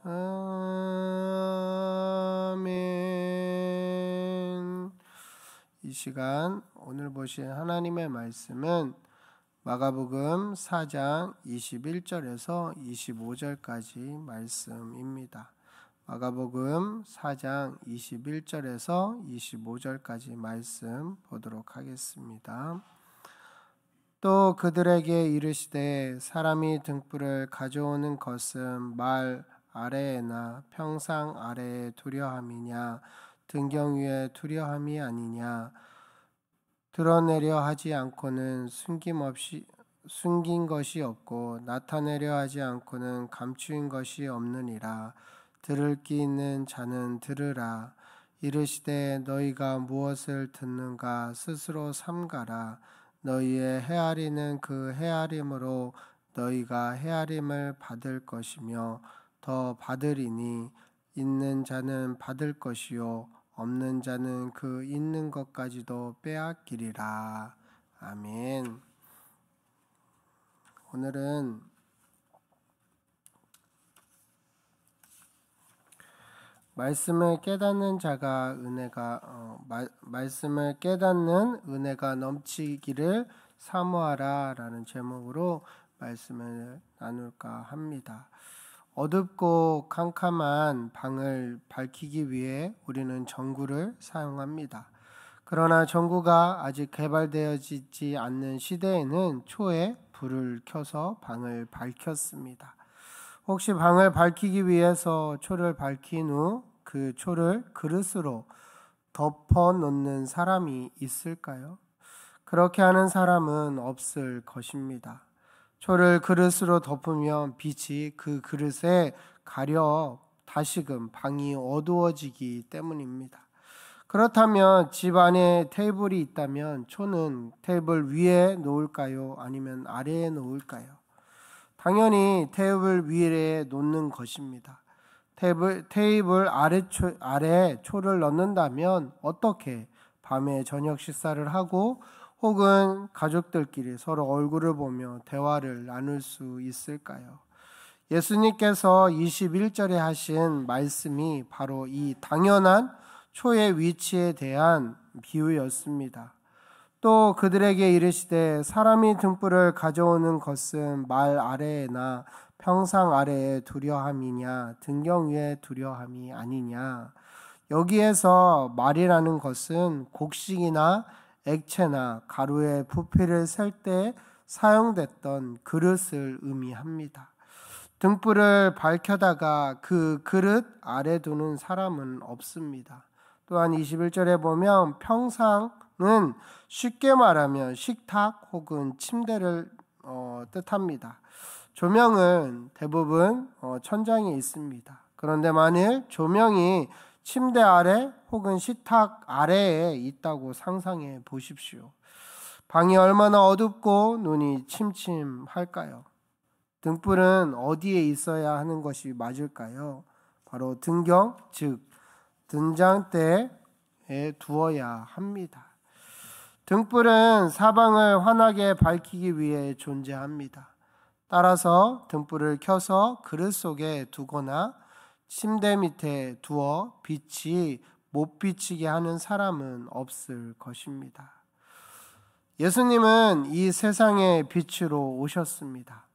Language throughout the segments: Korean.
아멘. 이 시간 오늘 보실 하나님의 말씀은 마가복음 4장 21절에서 25절까지 말씀입니다. 마가복음 4장 21절에서 25절까지 말씀 보도록 하겠습니다. 또 그들에게 이르시되 사람이 등불을 가져오는 것은 말 아래에나 평상 아래에 두려함이냐 등경 위에 두려함이 아니냐. 드러내려 하지 않고는 숨긴 것이 없고 나타내려 하지 않고는 감추인 것이 없느니라. 들을 귀 있는 자는 들으라. 이르시되 너희가 무엇을 듣는가 스스로 삼가라. 너희의 헤아리는 그 헤아림으로 너희가 헤아림을 받을 것이며 더 받으리니 있는 자는 받을 것이요 없는 자는 그 있는 것까지도 빼앗기리라. 아멘. 오늘은 말씀을 깨닫는 자가 말씀을 깨닫는 은혜가 넘치기를 사모하라라는 제목으로 말씀을 나눌까 합니다. 어둡고 캄캄한 방을 밝히기 위해 우리는 전구를 사용합니다. 그러나 전구가 아직 개발되어지지 않는 시대에는 초에 불을 켜서 방을 밝혔습니다. 혹시 방을 밝히기 위해서 초를 밝힌 후 그 초를 그릇으로 덮어 놓는 사람이 있을까요? 그렇게 하는 사람은 없을 것입니다. 초를 그릇으로 덮으면 빛이 그 그릇에 가려 다시금 방이 어두워지기 때문입니다. 그렇다면 집 안에 테이블이 있다면 초는 테이블 위에 놓을까요? 아니면 아래에 놓을까요? 당연히 테이블 위에 놓는 것입니다. 테이블 아래에 초를 넣는다면 어떻게 밤에 저녁 식사를 하고 혹은 가족들끼리 서로 얼굴을 보며 대화를 나눌 수 있을까요? 예수님께서 21절에 하신 말씀이 바로 이 당연한 초의 위치에 대한 비유였습니다. 또 그들에게 이르시되 사람이 등불을 가져오는 것은 말 아래에나 평상 아래에 두려함이냐 등경 위에 두려함이 아니냐. 여기에서 말이라는 것은 곡식이나 액체나 가루에 부피를 셀 때 사용됐던 그릇을 의미합니다. 등불을 밝혀다가 그 그릇 아래 두는 사람은 없습니다. 또한 21절에 보면 평상은 쉽게 말하면 식탁 혹은 침대를 뜻합니다. 조명은 대부분 천장에 있습니다. 그런데 만일 조명이 침대 아래 혹은 식탁 아래에 있다고 상상해 보십시오. 방이 얼마나 어둡고 눈이 침침할까요? 등불은 어디에 있어야 하는 것이 맞을까요? 바로 등경, 즉 등잔대에 두어야 합니다. 등불은 사방을 환하게 밝히기 위해 존재합니다. 따라서 등불을 켜서 그릇 속에 두거나 침대 밑에 두어 빛이 못 비치게 하는 사람은 없을 것입니다. 예수님은 이 세상의 빛으로 오셨습니다.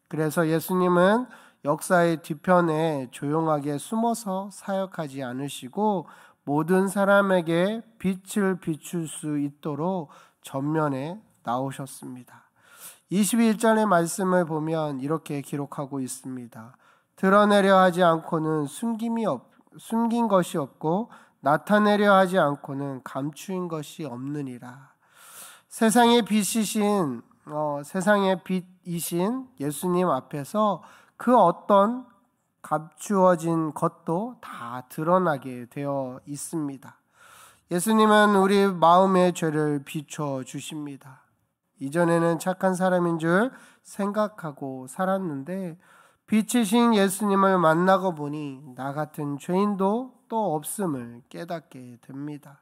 그래서 예수님은 역사의 뒤편에 조용하게 숨어서 사역하지 않으시고 모든 사람에게 빛을 비출 수 있도록 전면에 나오셨습니다. 21절의 말씀을 보면 이렇게 기록하고 있습니다. 드러내려 하지 않고는 숨긴 것이 없고 나타내려 하지 않고는 감추인 것이 없느니라. 세상의 빛이신 예수님 앞에서 그 어떤 감추어진 것도 다 드러나게 되어 있습니다. 예수님은 우리 마음의 죄를 비춰 주십니다. 이전에는 착한 사람인 줄 생각하고 살았는데 빛이신 예수님을 만나고 보니 나 같은 죄인도 또 없음을 깨닫게 됩니다.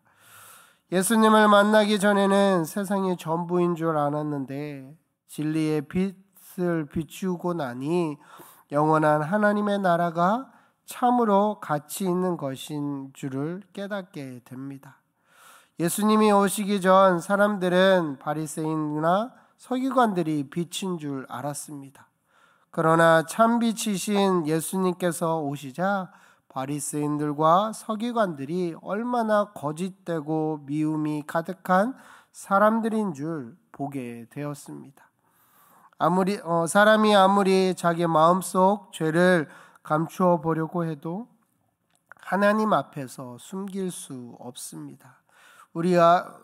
예수님을 만나기 전에는 세상이 전부인 줄 알았는데 진리의 빛을 비추고 나니 영원한 하나님의 나라가 참으로 가치 있는 것인 줄을 깨닫게 됩니다. 예수님이 오시기 전 사람들은 바리새인이나 서기관들이 빛인 줄 알았습니다. 그러나 참 빛이신 예수님께서 오시자 바리새인들과 서기관들이 얼마나 거짓되고 미움이 가득한 사람들인 줄 보게 되었습니다. 사람이 아무리 자기 마음속 죄를 감추어 보려고 해도 하나님 앞에서 숨길 수 없습니다. 우리가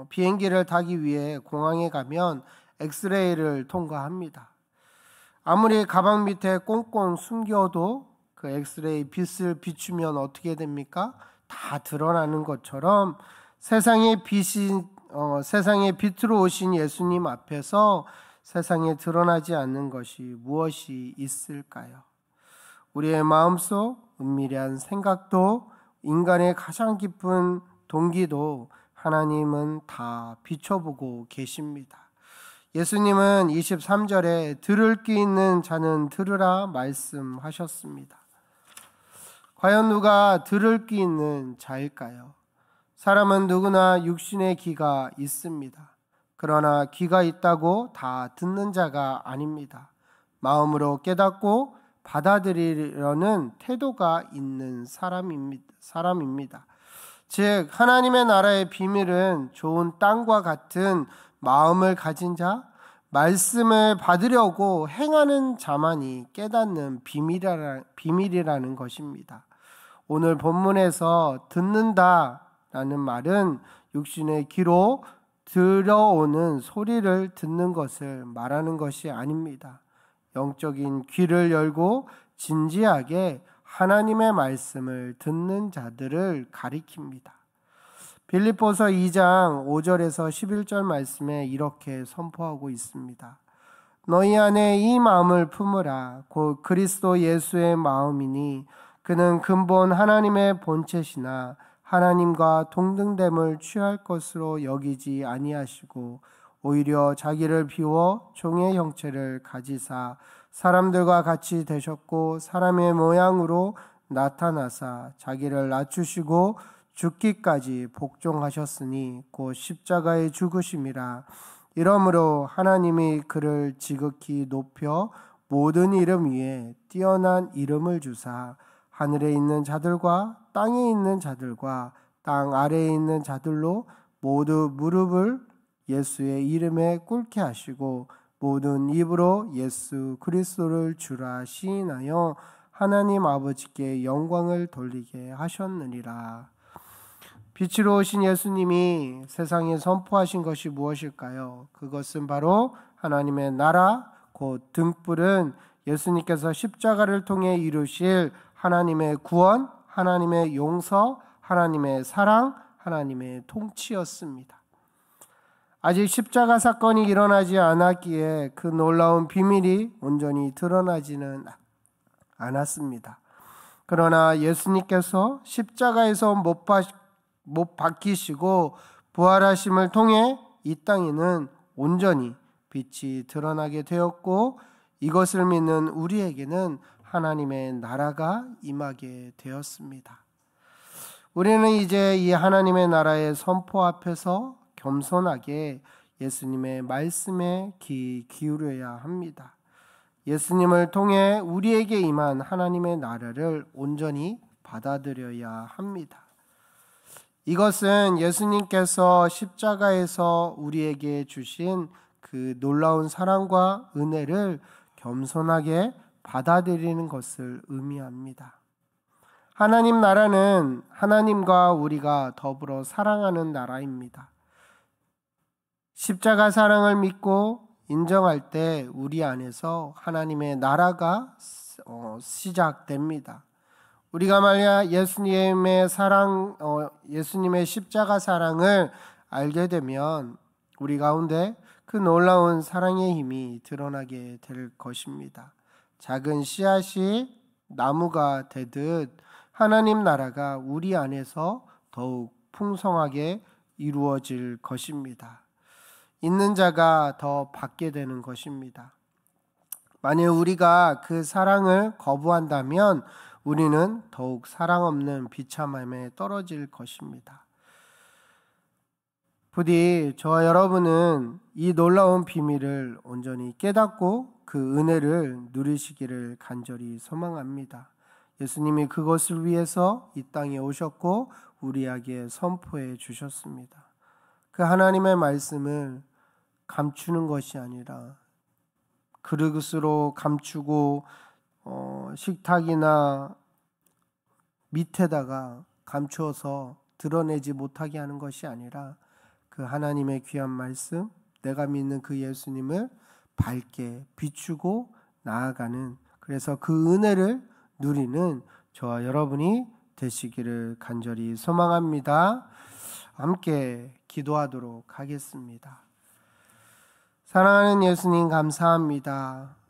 비행기를 타기 위해 공항에 가면 엑스레이를 통과합니다. 아무리 가방 밑에 꽁꽁 숨겨도 그 엑스레이 빛을 비추면 어떻게 됩니까? 다 드러나는 것처럼 세상의 빛으로 오신 예수님 앞에서 세상에 드러나지 않는 것이 무엇이 있을까요? 우리의 마음속 은밀한 생각도 인간의 가장 깊은 동기도 하나님은 다 비춰보고 계십니다. 예수님은 23절에 들을 귀 있는 자는 들으라 말씀하셨습니다. 과연 누가 들을 귀 있는 자일까요? 사람은 누구나 육신의 귀가 있습니다. 그러나 귀가 있다고 다 듣는 자가 아닙니다. 마음으로 깨닫고 받아들이려는 태도가 있는 사람입니다. 즉 하나님의 나라의 비밀은 좋은 땅과 같은 마음을 가진 자, 말씀을 받으려고 행하는 자만이 깨닫는 비밀이라는 것입니다. 오늘 본문에서 듣는다라는 말은 육신의 귀로 들어오는 소리를 듣는 것을 말하는 것이 아닙니다. 영적인 귀를 열고 진지하게 하나님의 말씀을 듣는 자들을 가리킵니다. 빌립보서 2장 5절에서 11절 말씀에 이렇게 선포하고 있습니다. 너희 안에 이 마음을 품으라. 곧 그리스도 예수의 마음이니 그는 근본 하나님의 본체시나 하나님과 동등됨을 취할 것으로 여기지 아니하시고 오히려 자기를 비워 종의 형체를 가지사 사람들과 같이 되셨고 사람의 모양으로 나타나사 자기를 낮추시고 죽기까지 복종하셨으니 곧 십자가의 죽으심이라. 이러므로 하나님이 그를 지극히 높여 모든 이름 위에 뛰어난 이름을 주사 하늘에 있는 자들과 땅에 있는 자들과 땅 아래에 있는 자들로 모두 무릎을 예수의 이름에 꿇게 하시고 모든 입으로 예수 그리스도를 주라 시인하여 하나님 아버지께 영광을 돌리게 하셨느니라. 빛으로 오신 예수님이 세상에 선포하신 것이 무엇일까요? 그것은 바로 하나님의 나라, 곧 등불은 예수님께서 십자가를 통해 이루실 하나님의 구원, 하나님의 용서, 하나님의 사랑, 하나님의 통치였습니다. 아직 십자가 사건이 일어나지 않았기에 그 놀라운 비밀이 온전히 드러나지는 않았습니다. 그러나 예수님께서 십자가에서 못 박히시고 부활하심을 통해 이 땅에는 온전히 빛이 드러나게 되었고 이것을 믿는 우리에게는 하나님의 나라가 임하게 되었습니다. 우리는 이제 이 하나님의 나라의 선포 앞에서 겸손하게 예수님의 말씀에 귀 기울여야 합니다. 예수님을 통해 우리에게 임한 하나님의 나라를 온전히 받아들여야 합니다. 이것은 예수님께서 십자가에서 우리에게 주신 그 놀라운 사랑과 은혜를 겸손하게 받아들이는 것을 의미합니다. 하나님 나라는 하나님과 우리가 더불어 사랑하는 나라입니다. 십자가 사랑을 믿고 인정할 때 우리 안에서 하나님의 나라가 시작됩니다. 우리가 만약 예수님의 십자가 사랑을 알게 되면 우리 가운데 그 놀라운 사랑의 힘이 드러나게 될 것입니다. 작은 씨앗이 나무가 되듯 하나님 나라가 우리 안에서 더욱 풍성하게 이루어질 것입니다. 있는 자가 더 받게 되는 것입니다. 만약 우리가 그 사랑을 거부한다면 우리는 더욱 사랑 없는 비참함에 떨어질 것입니다. 부디 저와 여러분은 이 놀라운 비밀을 온전히 깨닫고 그 은혜를 누리시기를 간절히 소망합니다. 예수님이 그것을 위해서 이 땅에 오셨고 우리에게 선포해 주셨습니다. 그 하나님의 말씀을 감추는 것이 아니라 그릇으로 감추고 식탁이나 밑에다가 감추어서 드러내지 못하게 하는 것이 아니라 그 하나님의 귀한 말씀, 내가 믿는 그 예수님을 밝게 비추고 나아가는, 그래서 그 은혜를 누리는 저와 여러분이 되시기를 간절히 소망합니다. 함께 기도하도록 하겠습니다. 사랑하는 예수님, 감사합니다.